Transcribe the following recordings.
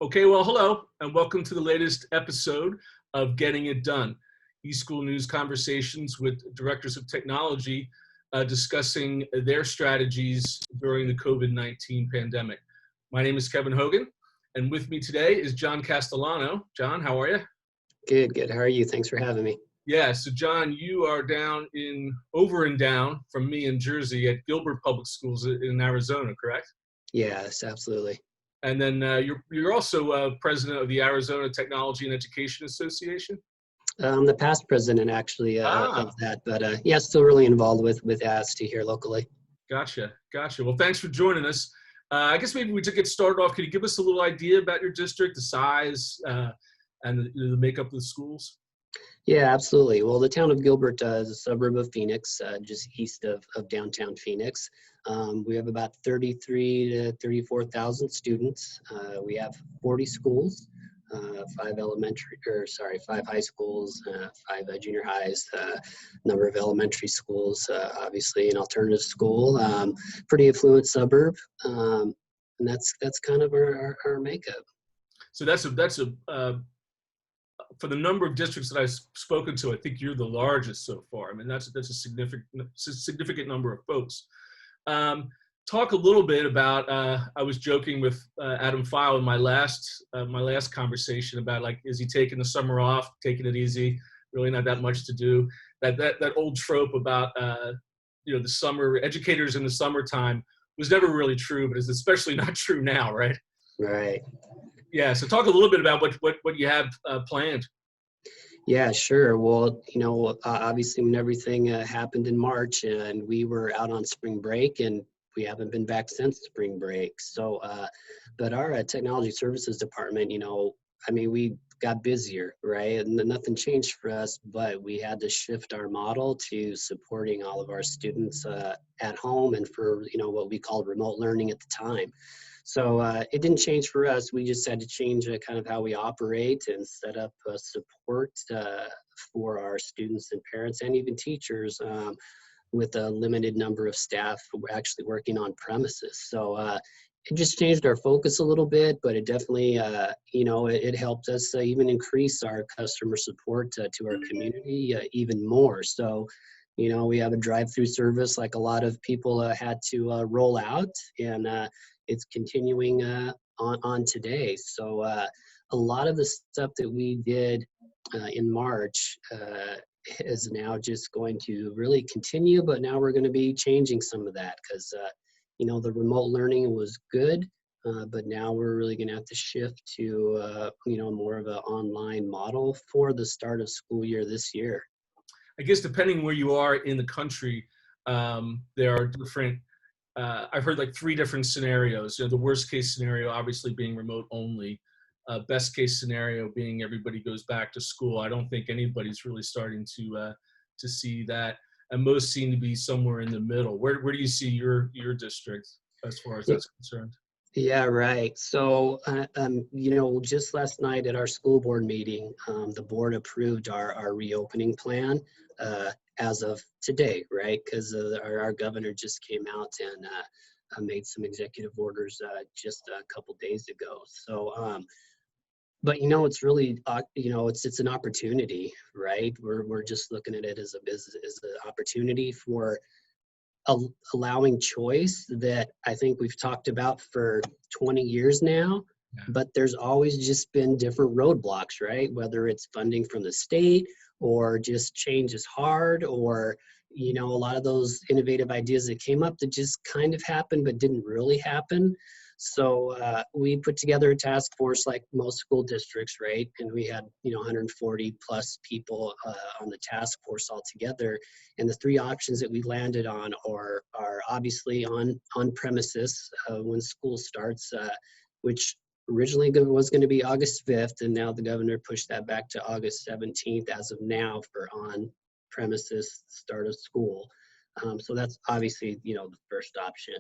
Okay, well, hello, and welcome to the latest episode of Getting It Done, eSchool news conversations with directors of technology discussing their strategies during the COVID-19 pandemic. My name is Kevin Hogan, and with me today is Jon Castelhano. Jon, how are you? Good, good. How are you? Thanks for having me. Yeah, so Jon, you are over and down from me in Jersey at Gilbert Public Schools in Arizona, correct? Yes, absolutely. And then you're also president of the Arizona Technology and Education Association. I'm the past president actually Ah, of that, but yeah, still really involved with ASTE here locally. gotcha. Well, thanks for joining us. I guess maybe we to get started off, could you give us a little idea about your district, the size, and the makeup of the schools? Yeah, absolutely. Well, the town of Gilbert is a suburb of Phoenix, just east of downtown Phoenix. We have about 33 to 34,000 students. We have 40 schools, five high schools, five junior highs, number of elementary schools, obviously an alternative school, pretty affluent suburb. And that's kind of our makeup. So that's for the number of districts that I've spoken to, I think you're the largest so far. I mean, that's a significant number of folks. Talk a little bit about. I was joking with Adam File in my last conversation about, like, is he taking the summer off, taking it easy, really not that much to do. That old trope about the summer educators in the summertime was never really true, but is especially not true now, right? Right. Yeah, so talk a little bit about what you have planned. Yeah, sure. Well, obviously when everything happened in March and we were out on spring break and we haven't been back since spring break. So, but our technology services department, we got busier, right? And nothing changed for us, but we had to shift our model to supporting all of our students at home and for, what we called remote learning at the time. So it didn't change for us. We just had to change kind of how we operate and set up support for our students and parents and even teachers with a limited number of staff actually working on premises. So it just changed our focus a little bit, but it definitely, it helped us even increase our customer support to our community even more. So, we have a drive-through service like a lot of people had to roll out, and it's continuing on today. So a lot of the stuff that we did in March is now just going to really continue, but now we're going to be changing some of that because, the remote learning was good, but now we're really going to have to shift to, more of an online model for the start of school year this year. I guess depending where you are in the country, there are different. I've heard like three different scenarios. The worst case scenario, obviously, being remote only. Best case scenario being everybody goes back to school. I don't think anybody's really starting to see that, and most seem to be somewhere in the middle. Where do you see your district as far as that's concerned? Yeah, right. So, just last night at our school board meeting, the board approved our reopening plan as of today, right? Because our governor just came out and made some executive orders just a couple days ago. So, but it's really, it's an opportunity, right? We're just looking at it as a business, as an opportunity for allowing choice that I think we've talked about for 20 years now, but there's always just been different roadblocks, right? Whether it's funding from the state or just change is hard, or, a lot of those innovative ideas that came up that just kind of happened but didn't really happen. So we put together a task force like most school districts, right? And we had, 140 plus people on the task force altogether. And the three options that we landed on are obviously on premises when school starts, which originally was going to be August 5th. And now the governor pushed that back to August 17th as of now for on premises start of school. So that's obviously, the first option.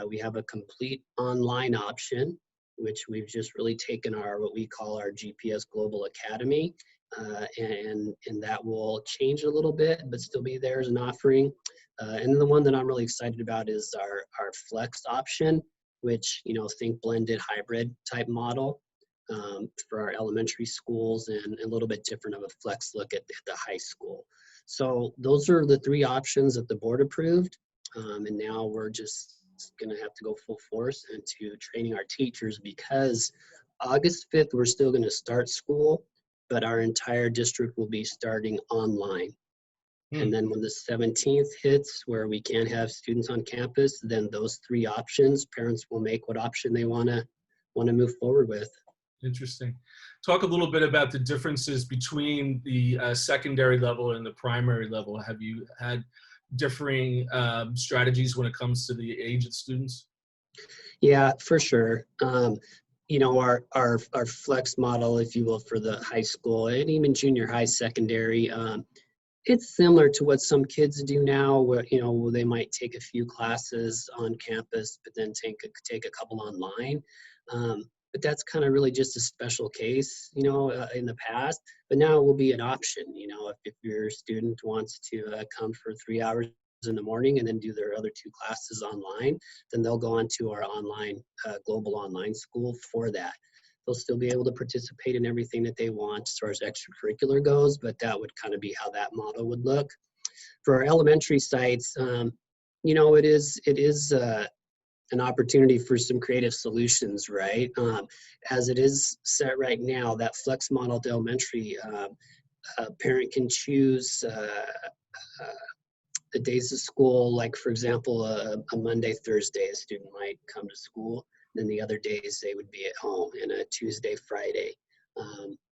We have a complete online option, which we've just really taken what we call our GPS Global Academy, and that will change a little bit, but still be there as an offering. And the one that I'm really excited about is our flex option, which, think blended hybrid type model. for our elementary schools, and a little bit different of a flex look at the high school. So those are the three options that the board approved. And now we're just going to have to go full force into training our teachers, because August 5th, we're still going to start school, but our entire district will be starting online. And then when the 17th hits, where we can't have students on campus, then those three options, parents will make what option they want to move forward with. Interesting. Talk a little bit about the differences between the secondary level and the primary level. Have you had differing strategies when it comes to the age of students? Yeah, for sure. Our flex model, if you will, for the high school and even junior high, secondary, it's similar to what some kids do now, where they might take a few classes on campus, but then take a couple online. But that's kind of really just a special case, in the past. But now it will be an option. If your student wants to come for 3 hours in the morning and then do their other 2 classes online, then they'll go on to our online global online school for that. They'll still be able to participate in everything that they want as far as extracurricular goes, but that would kind of be how that model would look. For our elementary sites, it is an opportunity for some creative solutions, right? As it is set right now, that flex model to elementary, a parent can choose the days of school, like for example, a Monday, Thursday, a student might come to school. Then the other days they would be at home, and a Tuesday, Friday.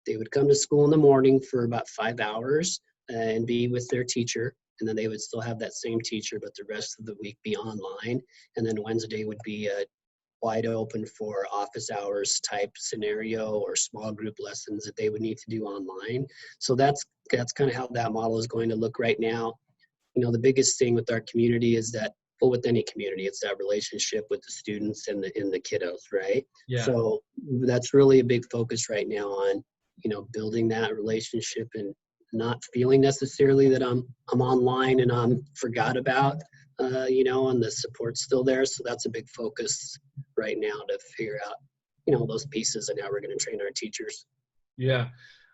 They would come to school in the morning for about 5 hours and be with their teacher. And then they would still have that same teacher, but the rest of the week be online. And then Wednesday would be wide open for office hours type scenario or small group lessons that they would need to do online. So that's kind of how that model is going to look right now. The biggest thing with our community is that, well, with any community, it's that relationship with the students and the kiddos, right? Yeah. So that's really a big focus right now on, building that relationship and not feeling necessarily that I'm online and I'm forgot about, and the support's still there. So that's a big focus right now to figure out, those pieces and how we're going to train our teachers. Yeah.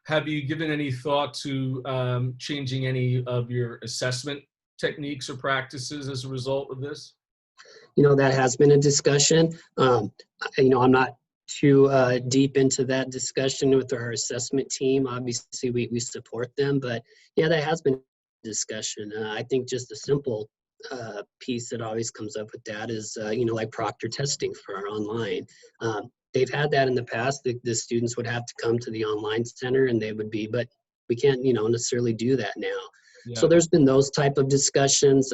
Have you given any thought to changing any of your assessment techniques or practices as a result of this? That has been a discussion. I'm not too deep into that discussion with our assessment team. Obviously, we support them, but yeah, that has been a discussion. I think just a simple piece that always comes up with that is, like proctor testing for our online. They've had that in the past. The students would have to come to the online center and they would be, but we can't, necessarily do that now. Yeah. So there's been those type of discussions.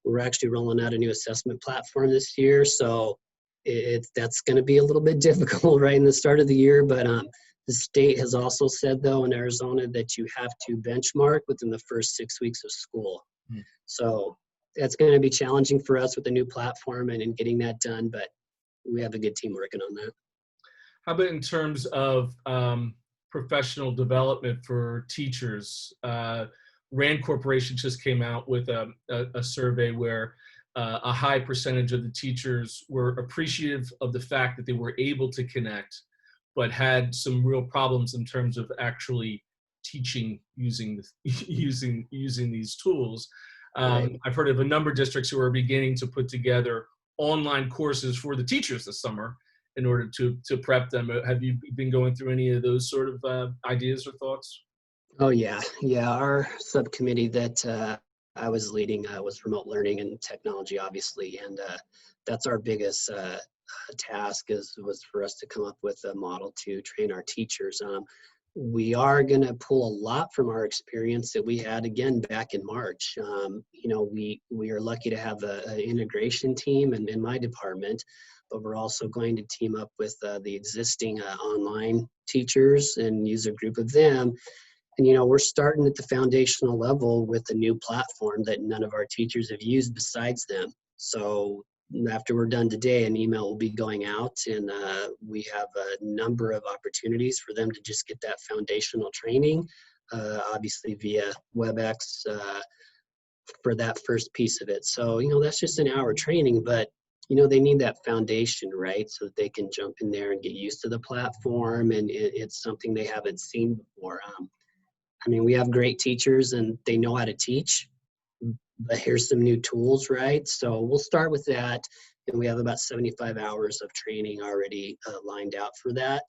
We're actually rolling out a new assessment platform this year. So that's going to be a little bit difficult right in the start of the year. But the state has also said, though, in Arizona, that you have to benchmark within the first 6 weeks of school. So that's going to be challenging for us with the new platform and getting that done. But we have a good team working on that. How about in terms of professional development for teachers? RAND Corporation just came out with a survey where a high percentage of the teachers were appreciative of the fact that they were able to connect, but had some real problems in terms of actually teaching using these tools. Right. I've heard of a number of districts who are beginning to put together online courses for the teachers this summer in order to prep them. Have you been going through any of those sort of ideas or thoughts? Oh, yeah. Yeah. Our subcommittee that I was leading was remote learning and technology, obviously. And that's our biggest task was for us to come up with a model to train our teachers. We are going to pull a lot from our experience that we had, again, back in March. We are lucky to have an integration team in my department, but we're also going to team up with the existing online teachers and use a group of them. And, we're starting at the foundational level with a new platform that none of our teachers have used besides them. So after we're done today, an email will be going out, and we have a number of opportunities for them to just get that foundational training, obviously via WebEx for that first piece of it. So, that's just an hour training, but they need that foundation, right? So that they can jump in there and get used to the platform, and it's something they haven't seen before. I mean, we have great teachers and they know how to teach, but here's some new tools, right? So we'll start with that. And we have about 75 hours of training already lined out for that.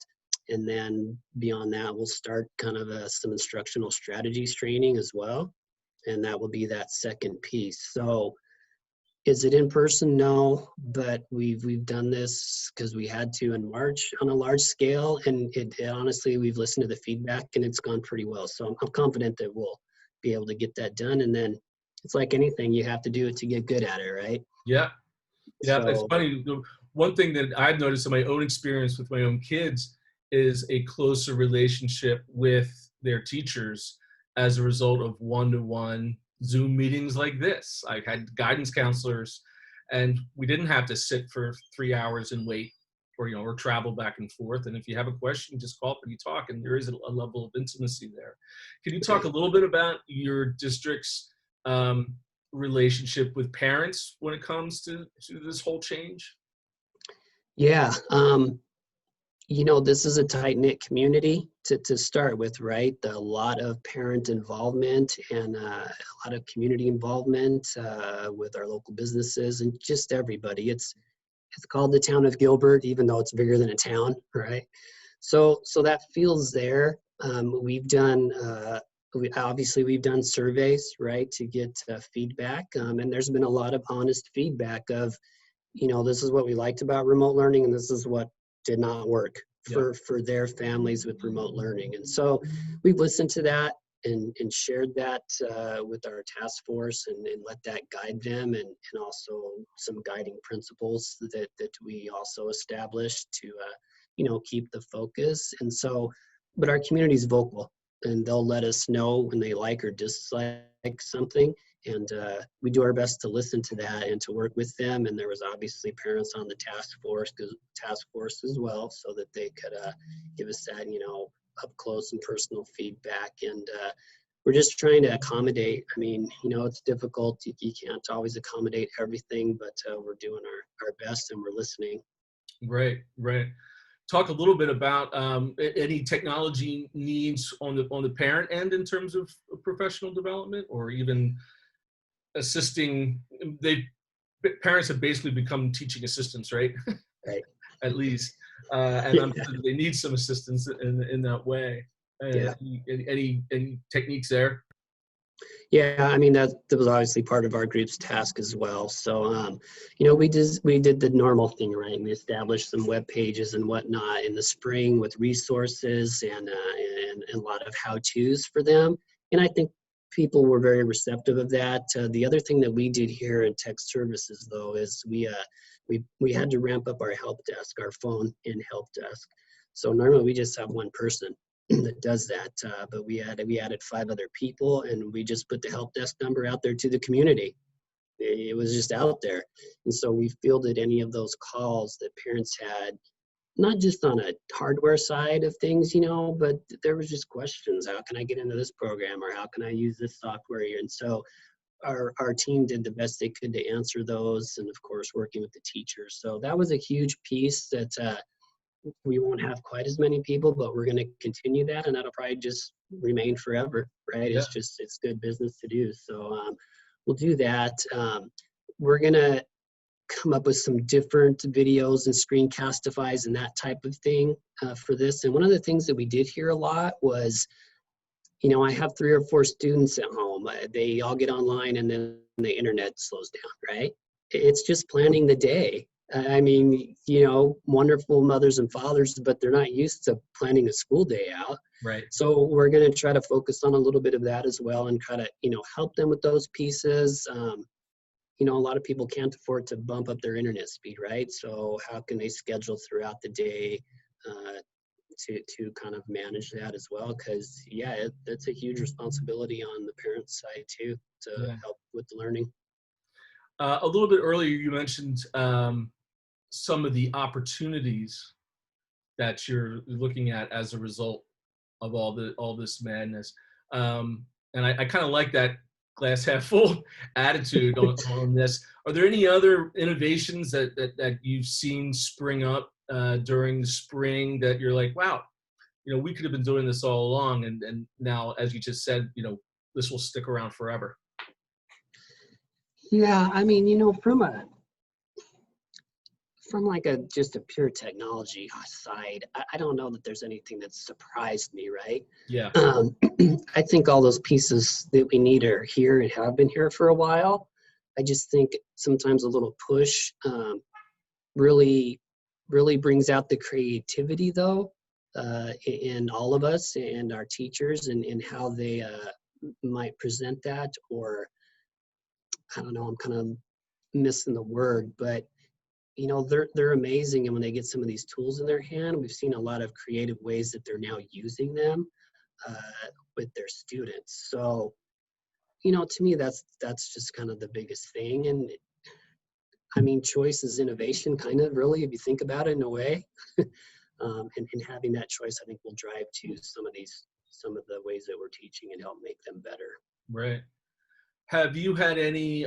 And then beyond that, we'll start kind of some instructional strategies training as well. And that will be that second piece. So is it in person? No, but we've done this because we had to in March on a large scale, and it honestly, we've listened to the feedback and it's gone pretty well. So I'm confident that we'll be able to get that done. And then it's like anything, you have to do it to get good at it, right? Yeah. Yeah, it's So funny. The one thing that I've noticed in my own experience with my own kids is a closer relationship with their teachers as a result of one-to-one Zoom meetings like this. I had guidance counselors, and we didn't have to sit for 3 hours and wait, or travel back and forth. And if you have a question, you just call up and you talk, and there is a level of intimacy there. Can you talk a little bit about your district's relationship with parents when it comes to this whole change? yeah, this is a tight-knit community to start with, right? A lot of parent involvement and a lot of community involvement with our local businesses and just everybody. It's called the town of Gilbert, even though it's bigger than a town, right? So that feels there. We've done we've done surveys, right, to get feedback, and there's been a lot of honest feedback of, this is what we liked about remote learning, and this is what did not work Yeah. for their families with remote learning. And so we've listened to that and shared that with our task force and let that guide them, and also some guiding principles that we also established to keep the focus. And so, but our community is vocal, and they'll let us know when they like or dislike something, and we do our best to listen to that and to work with them. And there was obviously parents on the task force as well, so that they could give us that up close and personal feedback. And we're just trying to accommodate. I mean, it's difficult. You can't always accommodate everything, but we're doing our best, and we're listening. Right, right. Talk a little bit about any technology needs on the parent end in terms of professional development, or even assisting. Parents have basically become teaching assistants, right? Right. At least, and I'm sure they need some assistance in that way. Yeah. Any techniques there? Yeah, I mean, that was obviously part of our group's task as well. So, we did the normal thing, right? We established some web pages and whatnot in the spring with resources and a lot of how-tos for them. And I think people were very receptive of that. The other thing that we did here in tech services, though, is we had to ramp up our help desk, our phone in help desk. So normally we just have one person that does that, but we added 5 other people, and we just put the help desk number out there to the community. It was just out there, and so we fielded any of those calls that parents had, not just on a hardware side of things, but there was just questions. How can I get into this program, or how can I use this software here? And so our team did the best they could to answer those, and of course working with the teachers. So that was a huge piece that we won't have quite as many people, but we're going to continue that, and that'll probably just remain forever, right? Yeah. It's good business to do. So we'll do that. We're going to come up with some different videos and screencastifys and that type of thing for this. And one of the things that we did hear a lot was, I have 3 or 4 students at home. They all get online, and then the internet slows down, right? It's just planning the day. I mean, wonderful mothers and fathers, but they're not used to planning a school day out. Right. So we're going to try to focus on a little bit of that as well, and try to, help them with those pieces. A lot of people can't afford to bump up their internet speed, right? So how can they schedule throughout the day to kind of manage that as well? Because, that's a huge responsibility on the parents' side too, to help with the learning. A little bit earlier, you mentioned some of the opportunities that you're looking at as a result of all this madness, and I kind of like that glass half full attitude on this. Are there any other innovations that you've seen spring up during the spring that you're like, wow, we could have been doing this all along, and now, as you just said, this will stick around forever? Yeah, I mean, from like just a pure technology side, I don't know that there's anything that surprised me, right? Yeah. I think all those pieces that we need are here and have been here for a while. I just think sometimes a little push really, really brings out the creativity, though, in all of us and our teachers, and how they might present that, or I don't know, I'm kind of missing the word, but they're amazing. And when they get some of these tools in their hand, we've seen a lot of creative ways that they're now using them with their students. So, to me, that's just kind of the biggest thing. And I mean, choice is innovation, kind of, really, if you think about it in a way. And having that choice, I think, will drive to some of the ways that we're teaching and help make them better. Right. Have you had any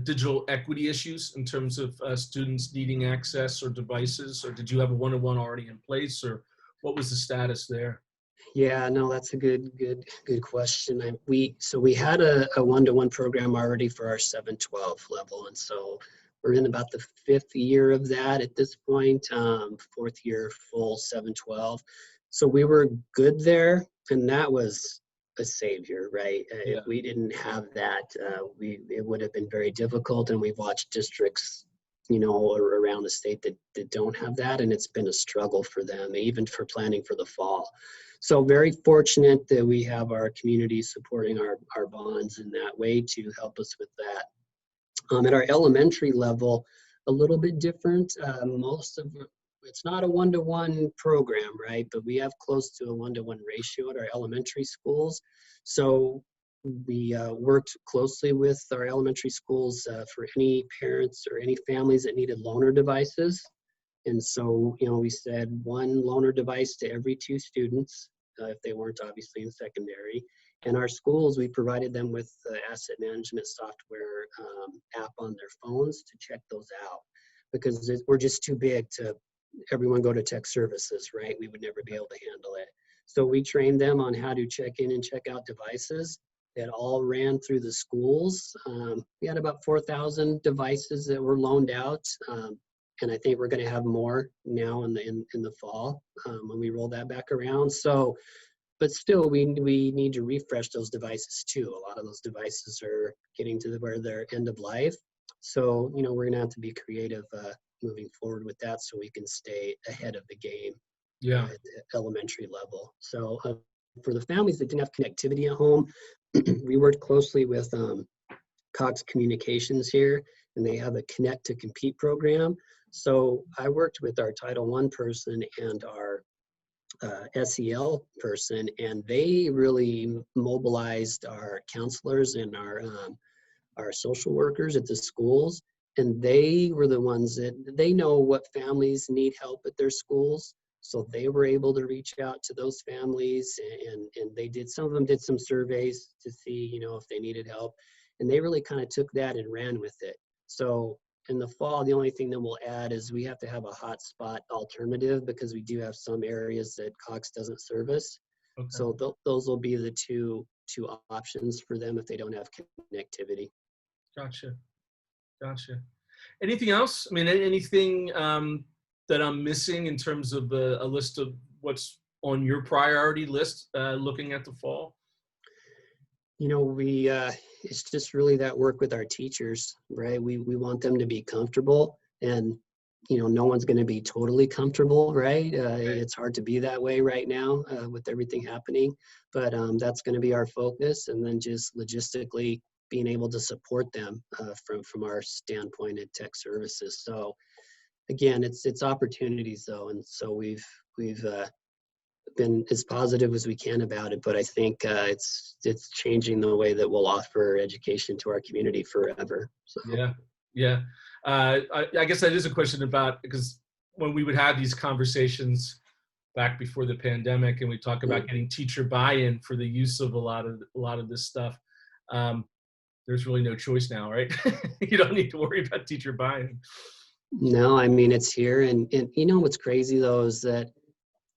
digital equity issues in terms of students needing access or devices, or did you have a one-to-one already in place, or what was the status there? Yeah, no, that's a good question. We had a one-to-one program already for our 7-12 level, and so we're in about the 5th year of that at this point, 4th year full 7-12. So we were good there, and that was a savior, right? Yeah. If we didn't have that, it would have been very difficult. And we've watched districts, around the state that don't have that, and it's been a struggle for them, even for planning for the fall. So very fortunate that we have our community supporting our bonds in that way to help us with that. At our elementary level, a little bit different. It's not a one-to-one program, right? But we have close to a one-to-one ratio at our elementary schools. So we worked closely with our elementary schools for any parents or any families that needed loaner devices. And so, we said one loaner device to every 2 students, if they weren't obviously in secondary. And our schools, we provided them with the asset management software app on their phones to check those out, because we're just too big to everyone go to tech services, right? We would never be able to handle it. So we trained them on how to check in and check out devices that all ran through the schools. We had about 4,000 devices that were loaned out. And I think we're going to have more now in the fall when we roll that back around. So, but still, we need to refresh those devices too. A lot of those devices are getting to where they're end of life. So, we're going to have to be creative moving forward with that, so we can stay ahead of the game. Yeah. At the elementary level. So for the families that didn't have connectivity at home, we worked closely with Cox Communications here, and they have a Connect to Compete program. So I worked with our Title I person and our SEL person, and they really mobilized our counselors and our social workers at the schools. And they were the ones that they know what families need help at their schools. So they were able to reach out to those families, and some of them did some surveys to see, if they needed help. And they really kind of took that and ran with it. So in the fall, the only thing that we'll add is we have to have a hotspot alternative, because we do have some areas that Cox doesn't service. Okay. So those will be the two options for them if they don't have connectivity. Gotcha. Anything else? I mean, anything that I'm missing in terms of a list of what's on your priority list looking at the fall? It's just really that work with our teachers, right? We want them to be comfortable, and no one's going to be totally comfortable, right? It's hard to be that way right now with everything happening, but that's going to be our focus. And then just logistically being able to support them from our standpoint at tech services. So again, it's opportunities though, and so we've been as positive as we can about it. But I think it's changing the way that we'll offer education to our community forever. So. Yeah. I guess that is a question about, because when we would have these conversations back before the pandemic, and we talk about Mm. getting teacher buy-in for the use of a lot of this stuff. There's really no choice now, right? You don't need to worry about teacher buy-in. No, I mean, it's here. And you know, what's crazy though is that,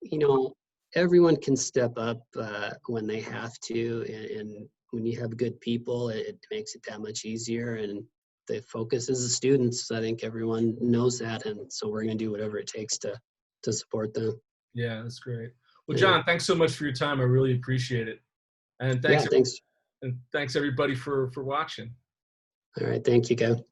you know, everyone can step up when they have to. And when you have good people, it makes it that much easier. And the focus is the students. I think everyone knows that. And so we're going to do whatever it takes to support them. Yeah, that's great. Well, Yeah. John, thanks so much for your time. I really appreciate it. And Yeah. Thanks. thanks everybody for watching. All right. Thank you, Kev.